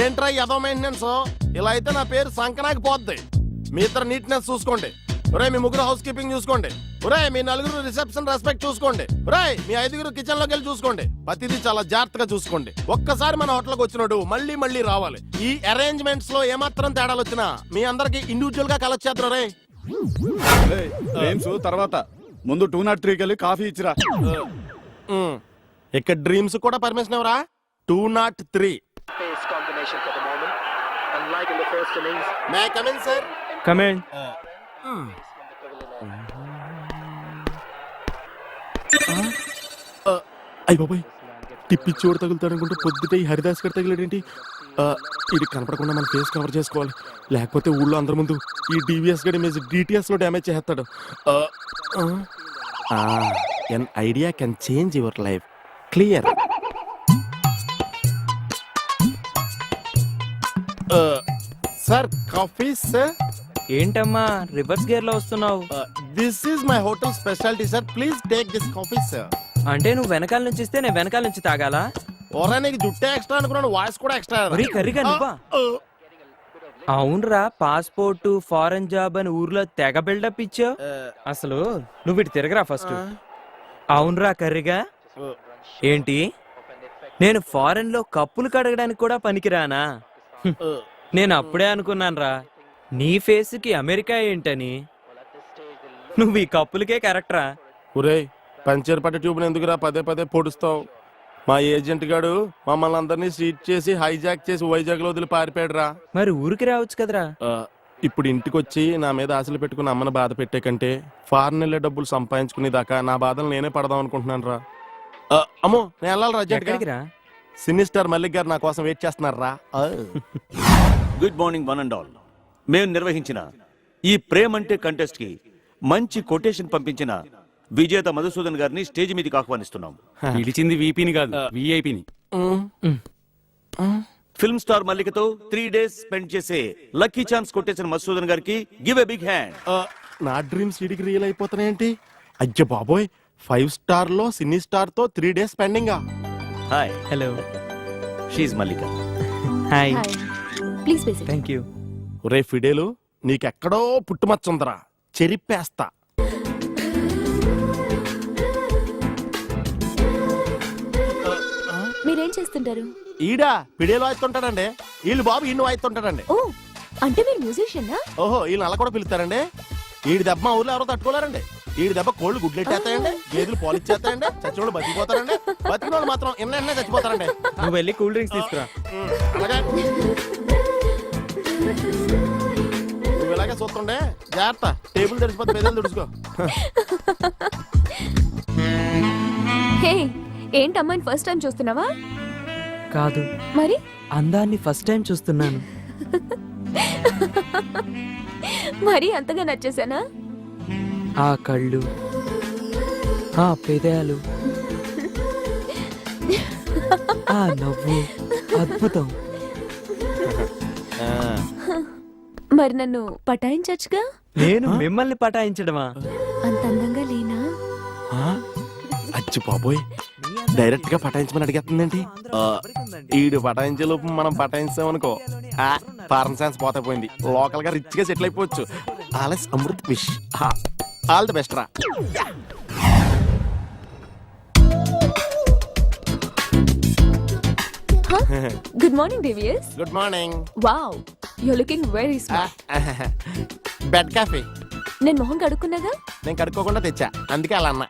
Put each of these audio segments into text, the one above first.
ఏంట్రా ఎదో మెయింటెనెన్స్? ఇలా అయితే నా పేరు సంకనాకి పోద్ది. మీ ఇద్దరు నీట్నెస్ చూసుకోండి. ఒరే మీ ముగ్గురు హౌస్ కీపింగ్ చూసుకోండి. ఒరే మీ నలుగురు రిసెప్షన్ రెస్పెక్ట్ చూసుకోండి. ఒరే మీ ఐదుగురు కిచెన్ లోకి వెళ్ళి చూసుకోండి. ప్రతిదీ చాలా జాగ్రత్తగా చూసుకోండి. ఒక్కసారి మన హోటల్కి వచ్చినట్టు మళ్ళీ మళ్ళీ రావాలి. ఈ అరేంజ్మెంట్స్ లో ఏమాత్రం తేడాలు వచ్చినా మీ అందరికి ఇండివిజువల్ గా కలెక్ట్ చేద్దరు. రే తర్వాత ముందు 203 వెళ్ళి కాఫీ ఇచ్చిరా. ఇక్కడ డ్రీమ్స్ కూడా పర్మిషన్ ఎవరా? 203. May I come in, sir? Come in. అయ్య బాబాయ్, టిప్పి చోటు తగులుతాడు అనుకుంటే పొద్దుటే ఈ హరిదాస్ గడి తగిలేడేంటి? ఇది కనపడకుండా మన ఫేస్ కవర్ చేసుకోవాలి, లేకపోతే ఊళ్ళో అందరి ముందు ఈ డివిఎస్ గడి ఇమేజ్ డిటిఎస్ లో డ్యామేజ్ చేస్తాడు. An idea can change your life. Clear. Sir coffee sir. ఏంటమ్మా రివర్స్ గేర్ లో వస్తున్నావు? This is my hotel speciality sir. Please take this coffee sir. అంటే నువ్వు వెనకాల నుంచి ఇస్తే నేను వెనకాల నుంచి తాగాలా? ఓరా నీకు జుట్టే ఎక్స్ట్రా అనుకున్నాను, వాయిస్ కూడా ఎక్స్ట్రా. కర్రీగా నువ్వా? అవునరా, పాస్పోర్ట్ ఫారెన్ జాబ్ అని ఊర్లో తెగ బిల్డప్ ఇచ్చావు. అసలు నువ్వు ఇటు తిరగరా ఫస్ట్. అవునరా కర్రీగా. ఏంటి నేను ఫారెన్ లో కప్పులు కడగడానికి కూడా పనికిరానా? నేను అప్పుడే అనుకున్నాను రా నీ ఫేస్ కి అమెరికా ఏంటని. నువ్వు ఈ కప్పులకే కరెక్టరా. ఒరే పంచర్ పట్ట ట్యూబ్ ఎందుకురా పదే పదే పొడుస్తావు? మా ఏజెంట్ గాడు మమ్మల్ని అందరినీ సీట్ చేసి హైజాక్ చేసి వైజాగ్ లో వదిలి పారిపోయాడు రా. మరి ఊరికి రావచ్చు కదరా. ఇప్పుడు ఇంటికి వచ్చి నా మీద ఆశలు పెట్టుకుని అమ్మని బాధ పెట్టే కంటే ఫారెన్ వెళ్ళే డబ్బులు సంపాదించుకునే దాకా నా బాధలు నేనే పడదాం అనుకుంటున్నాను రా. అమ్మో నేను వెళ్ళాలి రా. సినీ స్టార్ మల్లిక్ గారు నా కోసం వెయిట్ చేస్తున్నారా. Good morning one and all. మేము నిర్వహించిన ఈ ప్రేమ్ అంటే కంటెస్ట్ కి మంచి కొటేషన్ పంపించిన విజేత మధుసూదన్ గారిని స్టేజ్ మీదకి ఆహ్వానిస్తున్నాం. పిలిచింది వీపీని కాదు, విఐపిని. ఫిల్మ్ స్టార్ మల్లికతో 3 days స్పెండ్ చేసే లక్కీ ఛాన్స్ కొట్టేసిన మధుసూదన్ గారికి గివ్ ఎ బిగ్ హ్యాండ్. నా డ్రీమ్స్ ఇడికి రియల్ అయిపోతున్నాయేంటి? అయ్యో బాబోయ్, 5 star లో సినీ స్టార్ తో 3 days స్పెండింగ్. హాయ్. హలో. షీఈ్ Mallika. Hi. Please basic. Thank you. ఒరే ఫిడేలు, నీకెక్కడో పుట్టుమచ్చుందరా, చెరిప్పేస్తా. మీరేం చేస్తుంటారు? ఈడా ఫిడేలు వాయిస్తుంటాడండి. వీళ్ళు బాబు ఈయన వాయిస్తుంటాడండి. ఓ అంటే మీరు మ్యూజిషియనా? ఓహో, వీళ్ళని అలా కూడా పిలుస్తారండి. ఈడి దెబ్బ మా ఊర్లో ఎవరో తట్టుకోలేరండి. ఈడి దెబ్బ కోళ్ళు గుడ్లెట్టేస్తాయండి, గేదెలు పాలిచ్చేస్తాయండి, చచ్చిన వాళ్ళు బతికిపోతారండి, బతికిన వాళ్ళు మాత్రం ఎన్న చచ్చిపోతారండి. నువ్వు వెళ్ళి కూల్ డ్రింక్స్ తీసుకురా. అలాగే నువ్వు ఇలాగే చూస్తుండే జాగ్రత్త, టేబుల్ తెరిచిపోతే పెద్దలు తుడుచుకో. హే, ఏంటి అమ్మాయిని ఫస్ట్ టైం చూస్తున్నావా? కాదు, మరి అందాన్ని ఫస్ట్ టైం చూస్తున్నాను. మరి అంతగా నచ్చేసానా? ఆ కళ్ళు, ఆ పెదాలు, ఆ నవ్వు అద్భుతం. మరి నన్ను పటాయించచ్చుగా? నేను మిమ్మల్ని పటాయించడమా? అంత అందంగా లేనా? అచ్చి బాబోయ్, డైరెక్ట్ గా పటాయించమని అడిగేస్తుందేంటి? ఈడు పటాయించే లోపు మనం పటాయించామనుకో, ఫారెన్ సైన్స్ పోతే పోయింది. లోకల్ గా రిచ్ గా సెటిల్ అయిపోవచ్చు. ఆలస్ Amrit wish. All the best రా. గుడ్ మార్నింగ్ డివియస్. Good morning. Wow, you are looking very smart. Bed coffee నేను మొహం కడుక్కున్నాగా? నేను కడుక్కోకుండా తెచ్చా, అందుకే అలా అన్నా.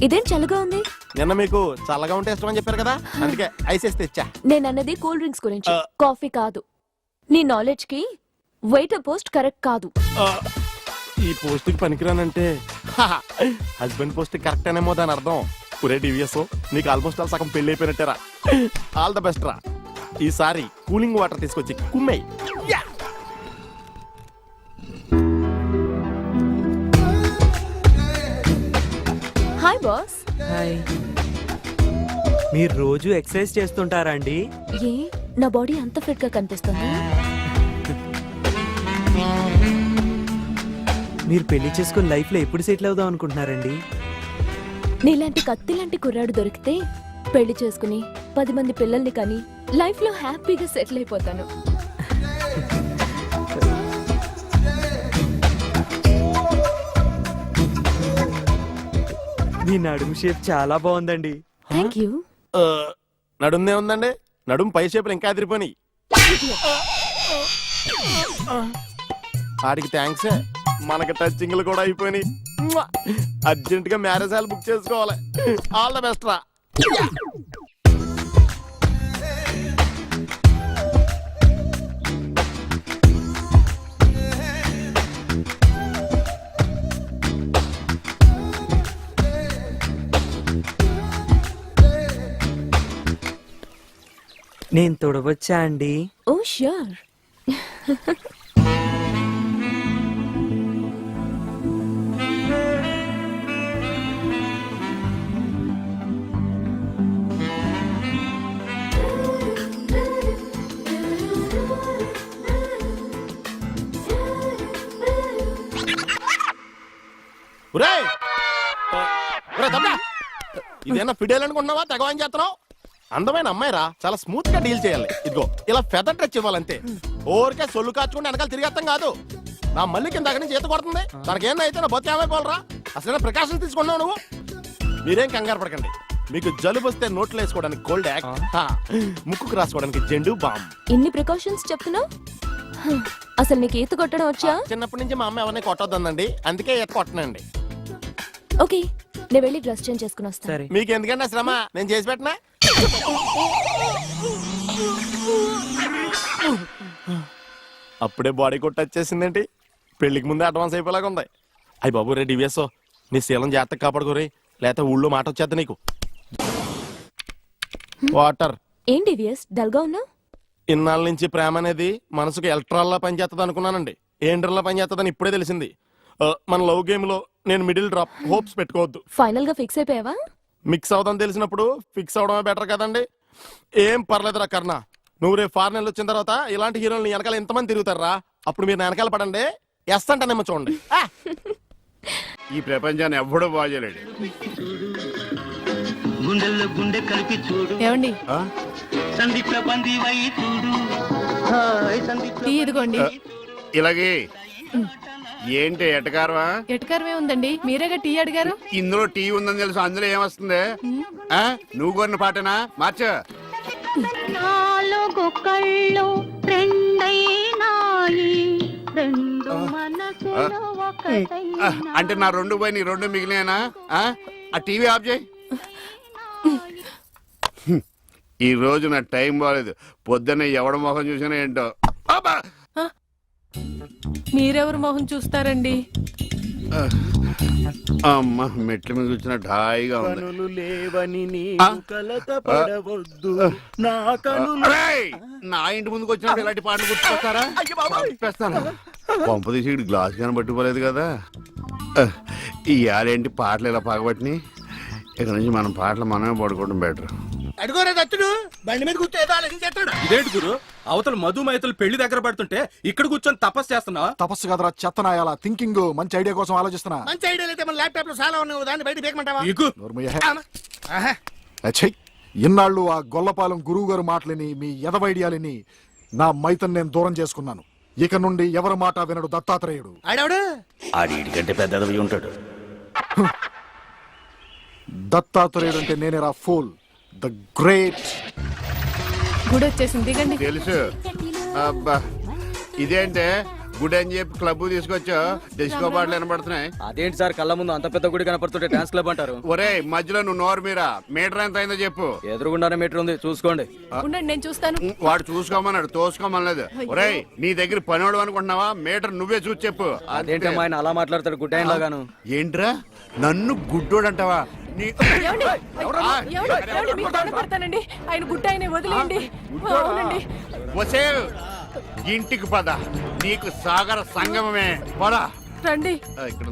ఇదేం చల్లగా ఉంది? నిన్న మీకు చల్లగా ఉంటే ఇష్టం అని చెప్పారు కదా, అందుకే ఐస్ వేసి తెచ్చా. నేను అన్నది కూల్ డ్రింక్స్ గురించి, కాఫీ కాదు. నీ నాలెడ్జ్ కి వెయిటర్ పోస్ట్ కరెక్ట్ కాదు. ఈ పోస్ట్ కి పనికిరానంటే హస్బెండ్ పోస్ట్ కరెక్ట్ అనేమో దాని అర్థం. ఒరే డివిఎస్, నీకు ఆల్మోస్ట్ ఆల్ సగం పెళ్లి అయిపోయినట్టేరా. ఆల్ ద బెస్ట్ రా. ఈసారి కూలింగ్ వాటర్ తీసుకొచ్చి కుమ్మేయ్. Hi boss. హాయ్. మీరు రోజు ఎక్సర్సైజ్ చేస్తుంటారా అండి? ఏ, నా బాడీ అంత ఫిట్ గా కనిపిస్తుంది? మీరు పెళ్లి చేసుకుని లైఫ్ లో ఎప్పుడు సెటిల్ అవుదాం అనుకుంటున్నారండి? నీలాంటి కత్తి లాంటి కుర్రాడు దొరికితే పెళ్లి చేసుకుని 10 మంది పిల్లల్ని కని లైఫ్ లో హ్యాపీగా సెటిల్ అయిపోతాను. మీ నడుము షేప్ చాలా బాగుందండి. Thank you. నడుందే ఉందండి, నడుము పై షేపులు ఇంకా అదిరిపోయి. ఆడికి థ్యాంక్స్, మనకి టచింగ్లు కూడా అయిపోయినాయి. అర్జెంట్ గా మ్యారేజ్ హాల్ బుక్ చేసుకోవాలి. ఆల్ ద బెస్ట్ రా. నేను తొడవచ్చా అండి? ఓ ష్యూర్. ఒరేయ్! ఒరేయ్ తమ్ముడా! ఇదేనా ఫిడేల్ అనుకుంటున్నావా? తెగవాని చేస్తున్నావు. అందమైన అమ్మాయిరా, చాలా స్మూత్ గా డీల్ చేయాలి. ఇదిగో ఇలా ఫెదర్ టచ్ ఇవ్వాలంతే. ఓరికే సొల్లు కాచుకుంటే వెనకాల తిరిగేస్తాం కాదు. నా మళ్ళీ కింద అక్కడి నుంచి ఈత కొడుతుంది. తనకేందో అయితే నా బొత్తి ఏమైపోవాలరా? అసలు ప్రికాషన్ తీసుకున్నావు నువ్వు. మీరేం కంగారు పడకండి. మీకు జలుబు వస్తే నోట్లు వేసుకోవడానికి కోల్డ్ యాక్ట్, ముక్కుకు రాసుకోవడానికి జెండు బామ్. ఇన్ని ప్రికాషన్స్ చెప్తున్నావు? అసలు నీకు ఈత కొట్టడం వచ్చా? చిన్నప్పటి నుంచి మా అమ్మ ఎవరిని కొట్టొద్దండి, అందుకే ఈత కొట్టనండి. ఓకే, నేను వెళ్ళి డ్రెస్ చేంజ్ చేసుకుని వస్తాను. సరే. మీకు ఎందుకంటే శ్రమ, నేను చేసి పెట్టినా. అప్పుడే బాడీ కొట్టి వచ్చేసిందేంటి? పెళ్లికి ముందే అడ్వాన్స్ అయిపోయేలాగా ఉంది. అయ్యి బాబు రే డివిఎస్, నీ శీలం జాగ్రత్తగా కాపాడుకోరే, లేకపోతే ఊళ్ళో మాట వచ్చేద్దా నీకు. వాటర్. ఏంటి వియస్ డల్ గా ఉన్నావు? ఇన్నాళ్ళ నుంచి ప్రేమ అనేది మనసుకు ఎలక్ట్రాల్లా పనిచేస్తుంది అనుకున్నానండి. ఏండ్రల్లా పనిచేస్తుందని ఇప్పుడే తెలిసింది. మన లవ్ గేమ్ లో నేను మిడిల్ డ్రాప్, హోప్స్ పెట్టుకోవద్దు. ఫైనల్ గా ఫిక్స్ అయిపోయావా? మిక్స్ అవుదాం తెలిసినప్పుడు ఫిక్స్ అవడమే బెటర్ కదండి. ఏం పర్లేదురా కర్ణ, నువ్వు రేపు ఫారెన్ వచ్చిన తర్వాత ఇలాంటి హీరోలు వెనకాల ఎంతమంది తిరుగుతారా? అప్పుడు మీరు వెనకాల పడండి, ఎస్ అంటానేమో చూడండి. ఈ ప్రపంచాన్ని ఎవ్వడూ బాగోలేడు. గుండెల్లో గుండె కలిపి చూడు. ఏమండి సందీప్ల బందీ వై చూడు. హాయ్ సందీప్ల టీ ఇదిగోండి. ఇలాగే ఏంటి ఎటకారవా? ఎటకారమే ఉందండి, మీరేగా టీ అడిగారు. ఇందులో టీ ఉందని తెలుసు, అందులో ఏమొస్తుంది? నువ్వు కొన్న పాటనా? మార్చు. నాలుగు కళ్ళు రెండైనాయి, రెండు మనసులు ఒకటైనాయి. అంటే నా రెండు పోయి నీ రెండు మిగిలినా? ఆ టీవీ ఆఫ్ చేయి. ఈ రోజు నా టైం బాగాలేదు. పొద్దున్నే ఎవడ మొహం చూసినా ఏంటో. అబ్బా! మీరెవరు మొహం చూస్తారండి? అమ్మ మెట్ల మీద కూర్చున్నట్టు హాయిగా ఉంది. అరేయ్! నా ఇంటి ముందుకు వచ్చినప్పుడు ఇలాంటి పాటలు గుర్తుకొస్తారా? పంప తీసి ఇటు గ్లాస్ కానీ పట్టుకోలేదు కదా. ఈ ఆరేంటి పాటలు ఇలా పగబట్టినాయి. ఇక నుంచి మనం పాటలు మనమే పడుకోవడం బెటర్. అడుగోరే దత్తుడు బండి మీద కూర్చో ఏదో ఆలోచించేస్తాడు. ఇదేంటి గురు, అవతల మధుమైతులు పెళ్లి దగ్గర పడుతుంటే ఇక్కడ కూర్చొని తపస్సు చేస్తున్నావా? తపస్సు కదరా చెత్తనాయాల థింకింగ్. మంచి ఐడియా కోసం ఆలోచిస్తున్నా. మంచి ఐడియా అయితే మన ల్యాప్టాప్ లో చాలా ఉన్నాయి, దాన్ని బయట బేకమంటావా? నీకు ఇన్నాళ్ళు ఆ గొల్లపాలెం గురువు గారు మాటలని, మీ ఎదవ ఐడియాలని, నా మైతన్ నేను దూరం చేసుకున్నాను. ఇక నుండి ఎవరి మాట వినడు దత్తాత్రేయుడు. ఆడవుడు ఆడికంటే పెద్దదవి ఉంటాడు. దత్తాత్రేయుడు అంటే నేనేరా ఫూల్, ద గ్రేట్. గుడి వచ్చేసింది, దిగండి. తెలుసు. అబ్బా ఇదేంటే గుడి అని చెప్పి క్లబ్ తీసుకొచ్చా, డిస్కో పాటలు వినపడుతున్నాయి. అదేంటి సార్, కళ్ళ ముందు అంత పెద్ద గుడి కనపడుతుంటే డాన్స్ క్లబ్ అంటారు? ఒరే మధ్యలో నువ్వు నోరు మీరా. మీటర్ ఎంత అయిందో చెప్పు. ఎదురుగుండానే మీటర్ ఉంది, చూసుకోండి. ఉండండి నేను చూస్తాను. వాడు చూసుకోమన్నాడు, తోసుకోమనలేదు. ఒరే నీ దగ్గర పనివాడు అనుకుంటున్నావా? మీటర్ నువ్వే చూసి చెప్పు. అదేంటి అమ్మా ఆయన అలా మాట్లాడతాడు గుడ్ అయిన లాగాను? ఏంట్రా నన్ను గుడ్డోడు అంటావా? ఏమండి? ఏమండి? మీకు దండం పెడతానండి. ఆయన గుడ్డ ఆయన వదిలేయండి. అవునండి. వసే ఇంటికి పద, నీకు సాగర సంగమమే. పద రండి. ఇక్కడ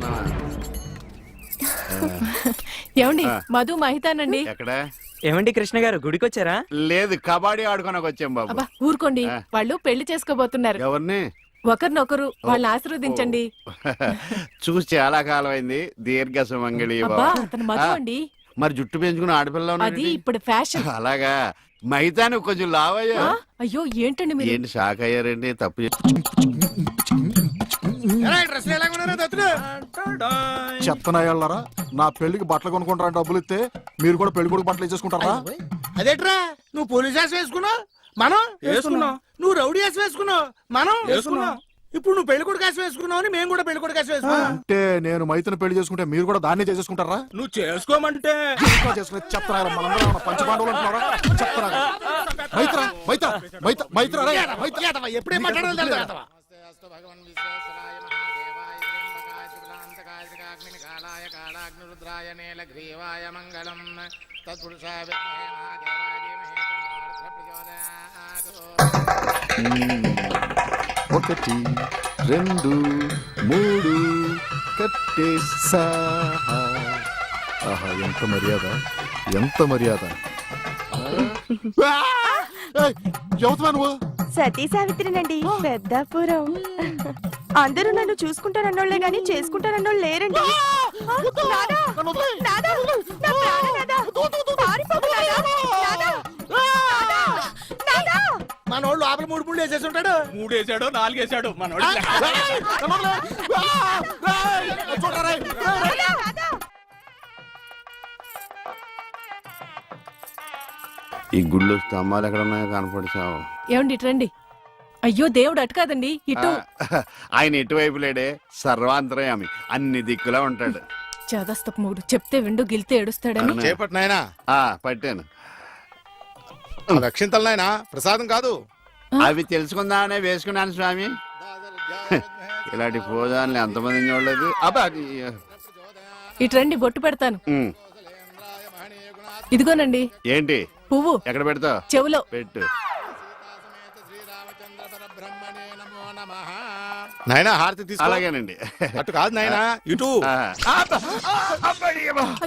ఏమండి మధు మహితానండి. ఎక్కడ? ఏమండి కృష్ణ గారు గుడికి వచ్చారా? లేదు, కబడ్డీ ఆడుకోనకు వచ్చాం బాబు. అబ్బా ఊరుకోండి, వాళ్ళు పెళ్లి చేసుకోబోతున్నారు. ఎవరిని? ఒకరినొకరు వాళ్ళని ఆశీర్వదించండి. చూసి చాలా కాలం అయింది. దీర్ఘ సుమంగళి. అబ్బా అతను మధు అండి. మరి జుట్టు పెంచుకుని ఆడపిల్ల అది ఇప్పుడు ఫ్యాషన్. అలాగా మైతా నువ్వు కొంచెం లావయ్యా. ఆ? అయ్యో ఏంటండి మీరు ఏంటి షాక్ అయ్యారండి? తప్పు డ్రెస్ ఎలాగున్నారా దత్తుడు? చెత్తనాయాళ్ళరా, నా పెళ్లికి బట్టలు కొనుక్కుంటారా డబ్బులు ఇస్తే మీరు కూడా పెళ్లి కొడుకు బట్టలు ఇచ్చేసుకుంటారా? అదేట్రా నువ్వు పోలీస్ వేషం వేసుకున్నావు, మనం వేసుకున్నాం. నువ్వు రౌడీ వేషం వేసుకున్నావు, మనం వేసుకున్నాం. ఇప్పుడు నువ్వు పెళ్లి కొడుకు వేషం వేసుకున్నావు అని మేము కూడా పెళ్లి కొడుకు వేషం వేసుకున్నాం. అంటే నేను మైతను పెళ్లి చేసుకుంటే మీరు కూడా దాన్ని చేసేసుకుంటారా? నువ్వు చేసుకోమంటే ఇంకా చేసుకునే చెత్తనాయాలు మనందరం ఏమన్నా పంచపాండవులు అంటున్నారా? చెత్తనాయాలు. మైత్రా మైత్రా మైత్రా మైత్రా రే, మైత్రా. ఎదవ, ఎప్పుడేం మాట్లాడాలో తెలియదు ఎదవ. ఒకటి రెండు మూడు కట్టేసా. ఆహా, ఎంత మర్యాద, ఎంత మర్యాద. ఏయ్, ఎవతవా నువ్వు? సతీ సావిత్రినండి, పెద్దాపురం. అందరూ నన్ను చూసుకుంటారన్నోళ్లే గాని చేసుకుంటారన్నోళ్ళు లేరండి. నాదా! నాదా! నా ప్రాణనాదా! పారిపోకు నాదా! నాదా! నాదా! మనోళ్ళు లోపల మూడు పుళ్ళు వేసేసి ఉంటాడు. 3 వేసాడో 4 వేసాడో మనోడు. ఈ గుళ్ళు స్తంభాలు ఎక్కడ ఉన్నాయో కనపడిచావు. ఏమండి ఇటు రండి. అయ్యో దేవుడు అటు కాదండి ఇటు. ఆయన ఎటువైపు లేడే, సర్వాంతరయామి, అన్ని దిక్కులా ఉంటాడు. చేదస్తపు మూడు చెప్తే విండు గిల్తే ఏడుస్తాడని. అవునా? చేపట్టు నాయనా, పట్టాను. రక్షింతలు నాయనా, ప్రసాదం కాదు. అవి తెలుసుకుందామనే వేసుకున్నాను స్వామి. ఇలాంటి పూజాన్ని ఎంతమంది చూడలేదు. అబ్బా ఇటు రండి బొట్టు పెడతాను. ఉమ్. ఇదిగోనండి ఏంటి పువ్వు ఎక్కడ పెడతావు? చెవులో. పెట్టు. నాయనా హారతి తీసుకో. అలాగేనండి. అటు కాదు నాయనా, ఇటు.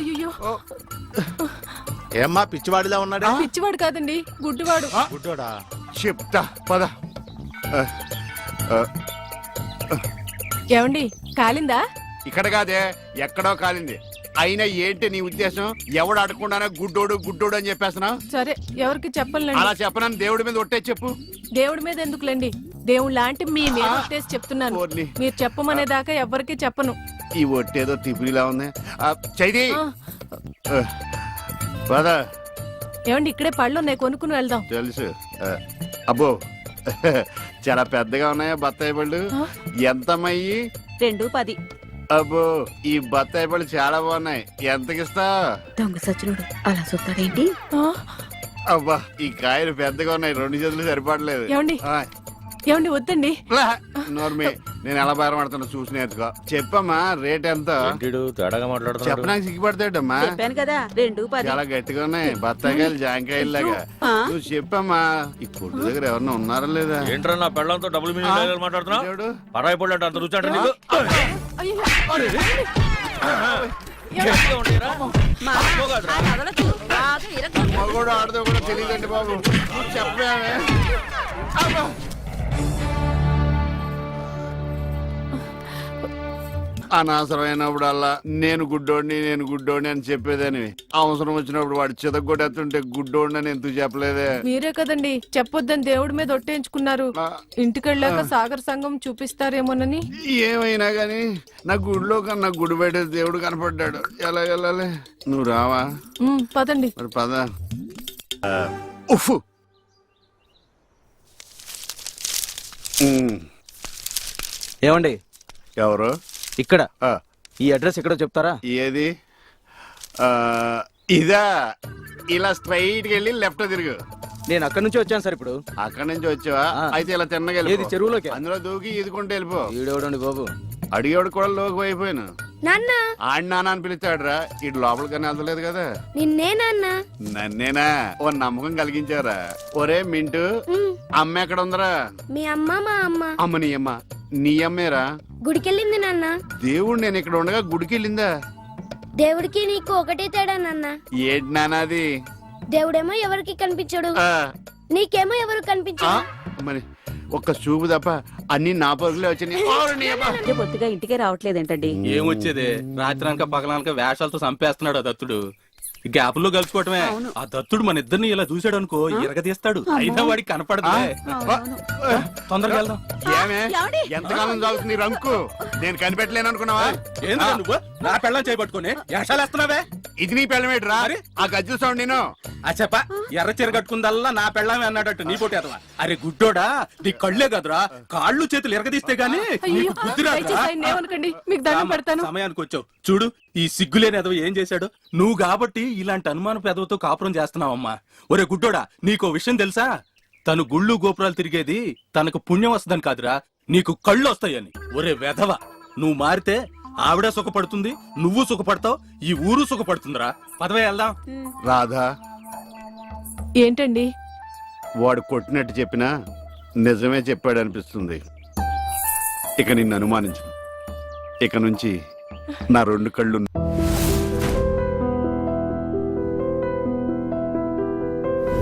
అయ్యో ఏమ్మా పిచ్చివాడిలా ఉన్నాడా? పిచ్చివాడు కాదండి గుడ్డివాడు. గుడ్డోడా? చెప్తా పద. ఏమండి కాలిందా? ఇక్కడ కాదే, ఎక్కడో కాలింది. అయినా ఏంటి నీ ఉద్దేశం? ఎవడు అడగకుండానే గుడ్డోడు గుడ్డోడు అని చెప్పేస్తున్నావు? సరే ఎవరికి చెప్పలేండి. అలా చెప్పనని దేవుడి మీద ఒట్టే చెప్పు. దేవుడి మీద ఎందుకులేండి, దేవుడు లాంటి మీ మీద ఒట్టేసి చెప్తున్నాను. ఓర్ని. మీరు చెప్పమనే దాకా ఎవరికి చెప్పను. ఈ ఒట్టేదో తిప్పిలా ఉంది. చైది ఆ. పద. ఏమండి ఇక్కడే పళ్ళు ఉన్నాయి, కొనుక్కుని వెళ్దాం. తెలుసు. అబ్బో చాలా పెద్దగా ఉన్నాయా బత్తాయి పళ్ళు? ఎంతమయ్యి? 2.10. అబ్బో ఈ బత్తాయి పళ్ళు చాలా బాగున్నాయి. ఎంతకిస్తా? దొంగ సచ్చినోడు అలా చూస్తాడేంటి? ఆ? అబ్బా ఈ కాయలు పెద్దగా ఉన్నాయి, 2 చేతులు సరిపడలేదు. ఏమండి? ఏమండి వద్దండి. నోర్మి, నేను ఎలా బేరం ఆడుతున్నా చూసి నేర్చుకో. చెప్పమ్మా రేట్ ఎంత? తేడాగా మాట్లాడుతున్నాడు. చెప్పడానికి సిగ్గుపడతాడమ్మా. చెప్పాను కదా 2.10. చాలా గట్టిగా ఉన్నాయి బత్తాయికాయలు, జాంకాయలు లాగా. నువ్వు చెప్పమ్మా. ఈ కొట్టు దగ్గర ఎవరన్నా ఉన్నారా లేదా? ఏంట్రా నా పెళ్ళంతో డబుల్ మీనింగ్ మాట్లాడుతున్నావు? దేవుడు. పరాయి పడ్డట్టు అంత రుచి అంటే నీకు? మగోడు ఆడదో కూడా తెలియదండి బాబు. నువ్వు చెప్పావే. అనవసరమైనప్పుడల్లా నేను గుడ్డోడిని అని చెప్పేదని, అవసరం వచ్చినప్పుడు వాడు చితగొట్టేస్తుంటే గుడ్డోడిని అని ఎందుకు చెప్పలేదే? మీరే కదండి చెప్పొద్దని దేవుడి మీద ఒట్టేయించుకున్నారు. ఇంటికెళ్ళాక సాగర్ సంఘం చూపిస్తారేమోనని. ఏమైనా గాని నా గుడిలో కన్నా గుడి బయట దేవుడు కనపడ్డాడు. ఎలా వెళ్ళాలి? నువ్వు రావా? పదండి. మరి పద. ఉఫ్. ఏమండి ఎవరు? ఇక్కడ ఆ, ఈ అడ్రస్ ఎక్కడో చెప్తారా? ఏది? ఇదా? ఇలా స్ట్రైట్ వెళ్ళి లెఫ్ట్ తిరుగు. నేను అక్కడి నుంచి వచ్చాను సార్. ఇప్పుడు అక్కడి నుంచి వచ్చావా? ఆ. అయితే ఇలా తిన్నగా ఏది చెరువులోకి? అందులో దూకి ఈదుకుంటూ వెళ్ళిపో. ఈడేవడండి బాబు. అడిగేవాడు కూడా లోకి అయిపోయాను. నాన్న ఆడి నాన్న అని పిలుస్తాడురా. ఇటు లోపలికన్నా వెళ్తలేదు కదా. నిన్నే నాన్న. నన్నేనా? ఓ నమ్మకం కలిగించారా? ఒరే మింటూ, అమ్మ ఎక్కడ ఉందరా? మీ అమ్మ మా అమ్మ అమ్మ నీ అమ్మ. నీ అమ్మేరా? గుడికెళ్ళింది నాన్న. దేవుడు నేను ఇక్కడ ఉండగా గుడికి వెళ్ళిందా? దేవుడికి నీకు ఒకటే తేడా నాన్న. ఏంటి నానాది? దేవుడేమో ఎవరికి కనిపించడు, ఆ, నీకేమో ఎవరు ఆ, కనిపించడు. మరి ఒక్క చూపు తప్ప అన్ని నా పరుగులే వచ్చినాయి. పొత్తుగా ఇంటికే రావట్లేదేంటండి? ఏమొచ్చేదే, రాత్రి అనక పగలనక వేషాలతో చంపేస్తున్నాడు ఆ దత్తుడు. గ్యాప్ లో కలుసుకోవటమే. ఆ దత్తుడు మన ఇద్దరిని ఇలా చూసాడు అనుకో ఎరగదీస్తాడు. అయినా వాడికి కనపడదులే. తొందరగా వెళ్దాం. ఏమే ఎంతకాలం సాగుతుంది రంకు? నేను కనిపెట్టలేను అనుకున్నావా? ఏంద్రా నువ్వు నా పెళ్ళం చేయబట్టుకుని వేషాలేస్తున్నావే? ఇది నీ పెళ్ళమేట్రా? ఆ గజ్జల సౌండ్ నేను చెప్ప ఎర్ర చీర కట్టుకుందల్లా నా పెళ్ళమే అన్నాడట్టు నీ పోటీ. అరే గుడ్డోడా, నీ కళ్ళే కదరా, కాళ్ళు చేతులు ఎరగదీస్తే గానీ నీకు బుద్ధి రాదురా. ఏమనకండి, మీకు దండం పెడతాను. సమయానికి వచ్చావు చూడు. ఈ సిగ్గులేని ఎదవ ఏం చేశాడు? నువ్వు కాబట్టి ఇలాంటి అనుమాన పెదవతో కాపురం చేస్తున్నావమ్మా. ఒరే గుడ్డోడా, నీకో విషయం తెలుసా? తను గుళ్ళు గోపురాలు తిరిగేది తనకు పుణ్యం వస్తుందని కాదురా, నీకు కళ్ళు వస్తాయని. ఒరే వెధవ, నువ్వు మారితే ఆవిడ సుఖపడుతుంది, నువ్వు సుఖపడతావు, ఈ ఊరు సుఖపడుతుందిరా. పదవే వెళ్దాం. రాధా, ఏంటండి? వాడు కొట్టినట్టు చెప్పినా నిజమే చెప్పాడు అనిపిస్తుంది. ఇక నిన్ను అనుమానించు. ఇక నుంచి నా రెండు కళ్ళు